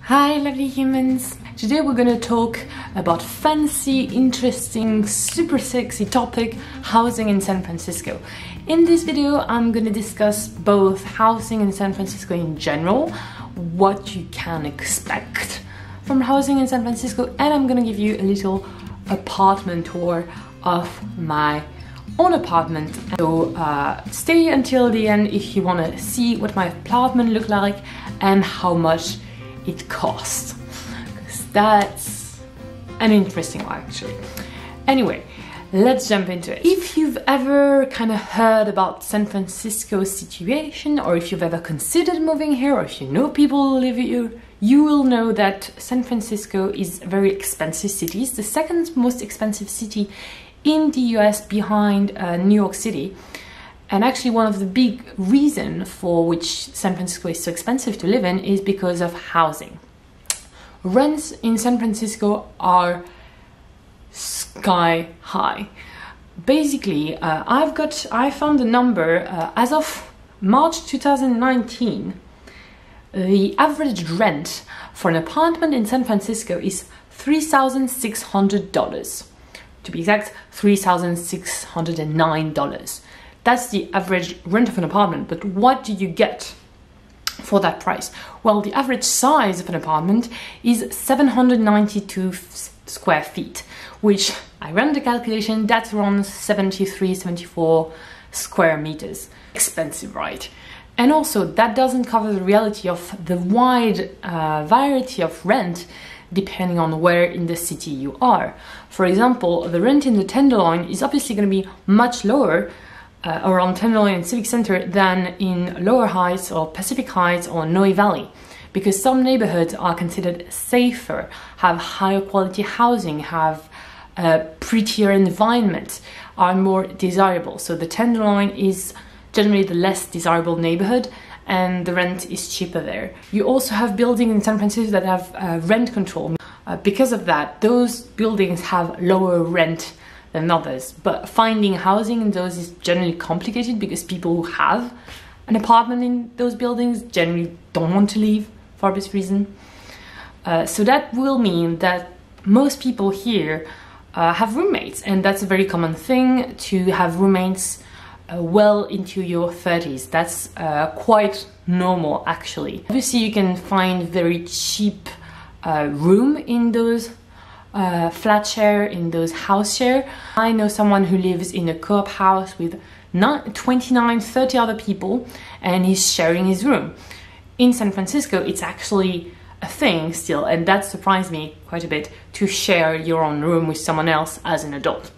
Hi lovely humans! Today we're gonna talk about fancy, interesting, super sexy topic, housing in San Francisco. In this video I'm gonna discuss both housing in San Francisco in general, what you can expect from housing in San Francisco, and I'm gonna give you a little apartment tour of my own apartment. So stay until the end if you want to see what my apartment look like and how much it costs, because that's an interesting one actually. Anyway, let's jump into it. If you've ever kind of heard about San Francisco's situation, or if you've ever considered moving here, or if you know people who live here, you will know that San Francisco is a very expensive city. It's the second most expensive city in the US behind New York City. And actually one of the big reasons for which San Francisco is so expensive to live in is because of housing. Rents in San Francisco are sky high. Basically, I found the number as of March 2019. The average rent for an apartment in San Francisco is $3,600. To be exact, $3,609. That's the average rent of an apartment, but what do you get for that price? Well, the average size of an apartment is 792 square feet, which I ran the calculation, that's around 73, 74 square meters. Expensive, right? And also, that doesn't cover the reality of the wide variety of rent depending on where in the city you are. For example, the rent in the Tenderloin is obviously going to be much lower around Tenderloin and Civic Center than in Lower Heights or Pacific Heights or Noe Valley, because some neighborhoods are considered safer, have higher quality housing, have a prettier environment, are more desirable. So the Tenderloin is generally the less desirable neighborhood, and the rent is cheaper there. You also have buildings in San Francisco that have rent control. Because of that, those buildings have lower rent than others, but finding housing in those is generally complicated because people who have an apartment in those buildings generally don't want to leave for obvious reason. So that will mean that most people here have roommates, and that's a very common thing to have roommates well into your 30s. That's quite normal actually. Obviously you can find very cheap room in those flat share, in those house share. I know someone who lives in a co-op house with 29, 30 other people, and he's sharing his room. In San Francisco, it's actually a thing still, and that surprised me quite a bit, to share your own room with someone else as an adult.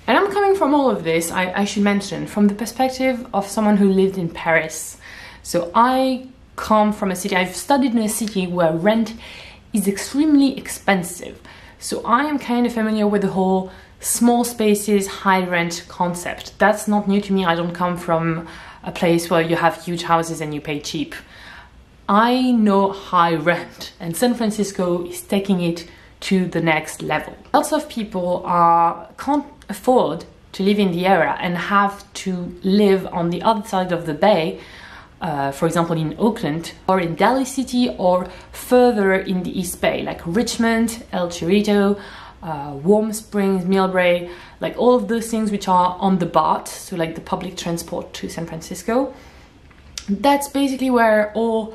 And I'm coming from all of this, I should mention, from the perspective of someone who lived in Paris. So I come from a city, I've studied in a city where rent is extremely expensive. So I am kind of familiar with the whole small spaces, high rent concept. That's not new to me. I don't come from a place where you have huge houses and you pay cheap. I know high rent, and San Francisco is taking it to the next level. Lots of people can't afford to live in the area and have to live on the other side of the bay, for example in Oakland or in Daly City, or further in the East Bay like Richmond, El Chorrito, Warm Springs, Millbrae, like all of those things which are on the BART, so like the public transport to San Francisco. That's basically where all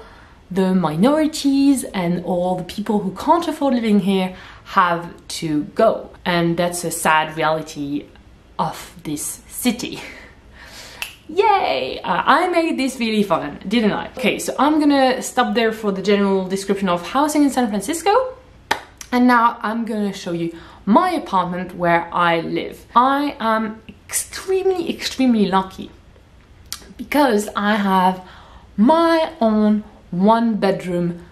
the minorities and all the people who can't afford living here have to go, and that's a sad reality of this city. Yay! I made this really fun, didn't I? Okay, so I'm gonna stop there for the general description of housing in San Francisco, and now I'm gonna show you my apartment where I live. I am extremely lucky because I have my own one-bedroom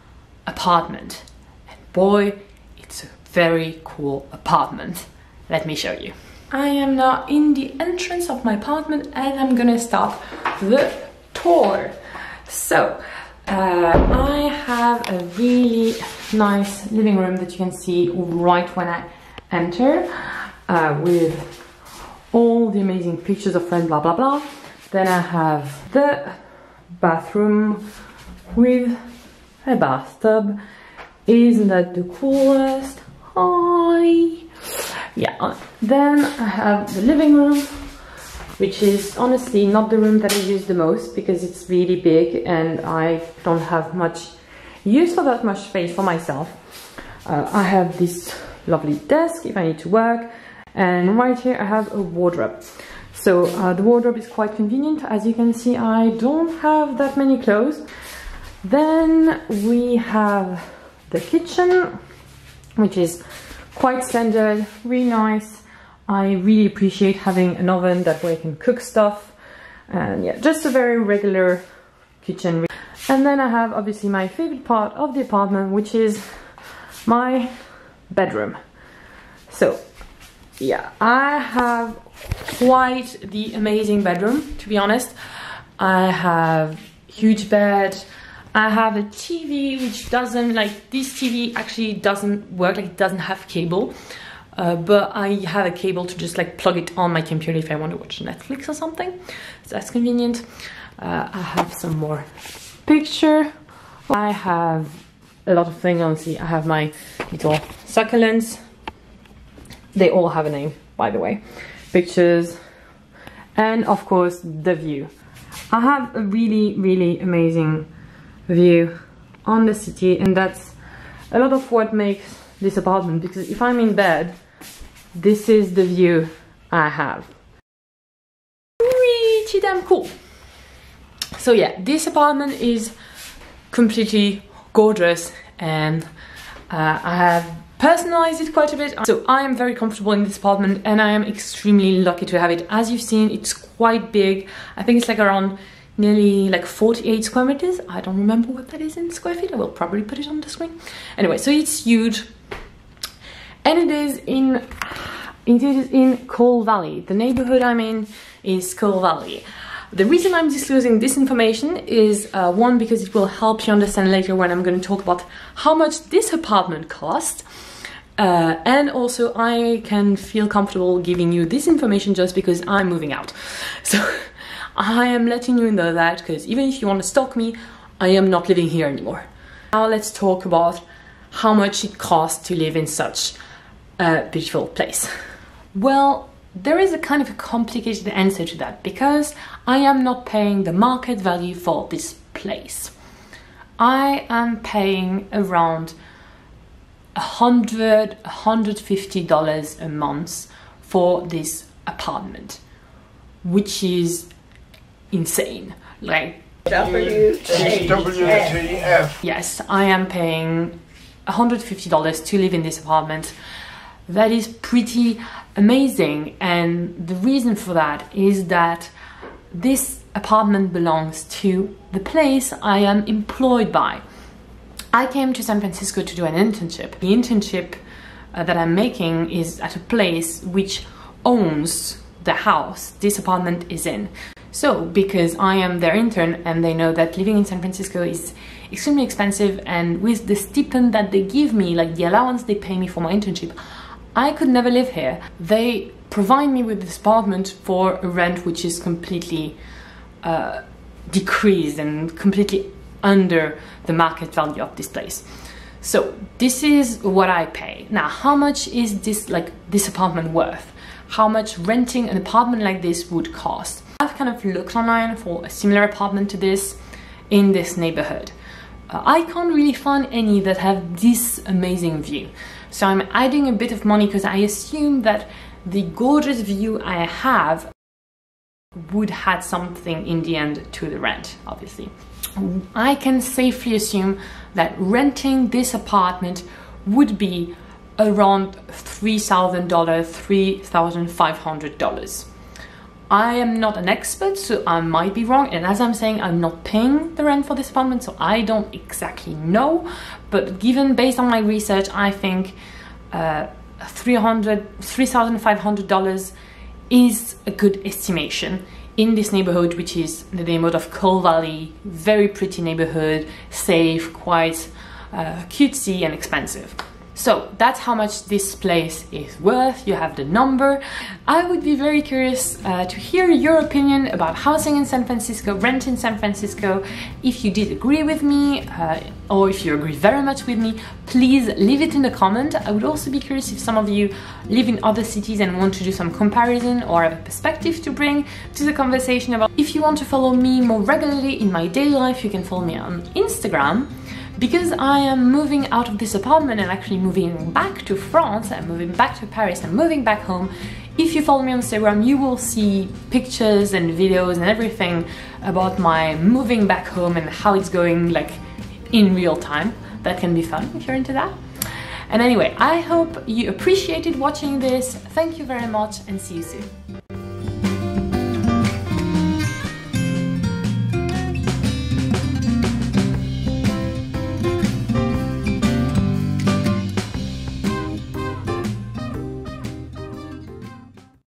apartment, and boy, it's a very cool apartment. Let me show you. I am now in the entrance of my apartment, and I'm gonna start the tour. So I have a really nice living room that you can see right when I enter, with all the amazing pictures of friends, blah blah blah. Then I have the bathroom with a bathtub. Isn't that the coolest? Hi! Yeah, then I have the living room, which is honestly not the room that I use the most because it's really big and I don't have much use for that much space for myself. I have this lovely desk if I need to work, and right here I have a wardrobe. So the wardrobe is quite convenient. As you can see, I don't have that many clothes. Then we have the kitchen, which is quite standard, really nice. I really appreciate having an oven that way I can cook stuff, and yeah, just a very regular kitchen. And then I have obviously my favorite part of the apartment, which is my bedroom. So yeah, I have quite the amazing bedroom, to be honest. I have huge bed. I have a TV which doesn't, like, this TV actually doesn't work, like it doesn't have cable. But I have a cable to just like plug it on my computer if I want to watch Netflix or something. So that's convenient. I have some more picture. I have a lot of things, honestly. I have my little succulents. They all have a name, by the way. Pictures. And of course, the view. I have a really, really amazing view on the city, and that's a lot of what makes this apartment, because if I'm in bed, this is the view I have. Pretty damn cool. So yeah, this apartment is completely gorgeous, and I have personalized it quite a bit. So I am very comfortable in this apartment, and I am extremely lucky to have it. As you've seen, it's quite big. I think it's like around nearly like 48 square meters. I don't remember what that is in square feet. I will probably put it on the screen. Anyway, so it's huge. And it is in Coal Valley. The neighborhood I'm in is Coal Valley. The reason I'm disclosing this information is one, because it will help you understand later when I'm going to talk about how much this apartment cost. And also I can feel comfortable giving you this information just because I'm moving out. So I am letting you know that, because even if you want to stalk me, I am not living here anymore. Now let's talk about how much it costs to live in such a beautiful place. Well, there is a kind of a complicated answer to that, because I am not paying the market value for this place. I am paying around $150 a month for this apartment, which is insane. Like WTF. Yes, I am paying $150 to live in this apartment. That is pretty amazing, and the reason for that is that this apartment belongs to the place I am employed by. I came to San Francisco to do an internship. The internship that I'm making is at a place which owns the house this apartment is in. So, because I am their intern and they know that living in San Francisco is extremely expensive, and with the stipend that they give me, like the allowance they pay me for my internship, I could never live here. They provide me with this apartment for a rent which is completely decreased and completely under the market value of this place. So this is what I pay. Now, how much is this apartment worth? How much renting an apartment like this would cost? I've kind of looked online for a similar apartment to this in this neighborhood. I can't really find any that have this amazing view. So I'm adding a bit of money because I assume that the gorgeous view I have would add something in the end to the rent, obviously. I can safely assume that renting this apartment would be around $3,000, $3,500. I am not an expert, so I might be wrong, and as I'm saying, I'm not paying the rent for this apartment, so I don't exactly know, but based on my research, I think $3,500 is a good estimation in this neighborhood, which is the neighborhood of Coal Valley. Very pretty neighborhood, safe, quite cutesy and expensive. So that's how much this place is worth. You have the number. I would be very curious to hear your opinion about housing in San Francisco, rent in San Francisco. If you did agree with me, or if you agree very much with me, please leave it in the comment. I would also be curious if some of you live in other cities and want to do some comparison or have a perspective to bring to the conversation about. If you want to follow me more regularly in my daily life, you can follow me on Instagram. Because I am moving out of this apartment and actually moving back to France, I'm moving back to Paris, I'm moving back home. If you follow me on Instagram, you will see pictures and videos and everything about my moving back home and how it's going, like in real time. That can be fun if you're into that. And anyway, I hope you appreciated watching this. Thank you very much and see you soon.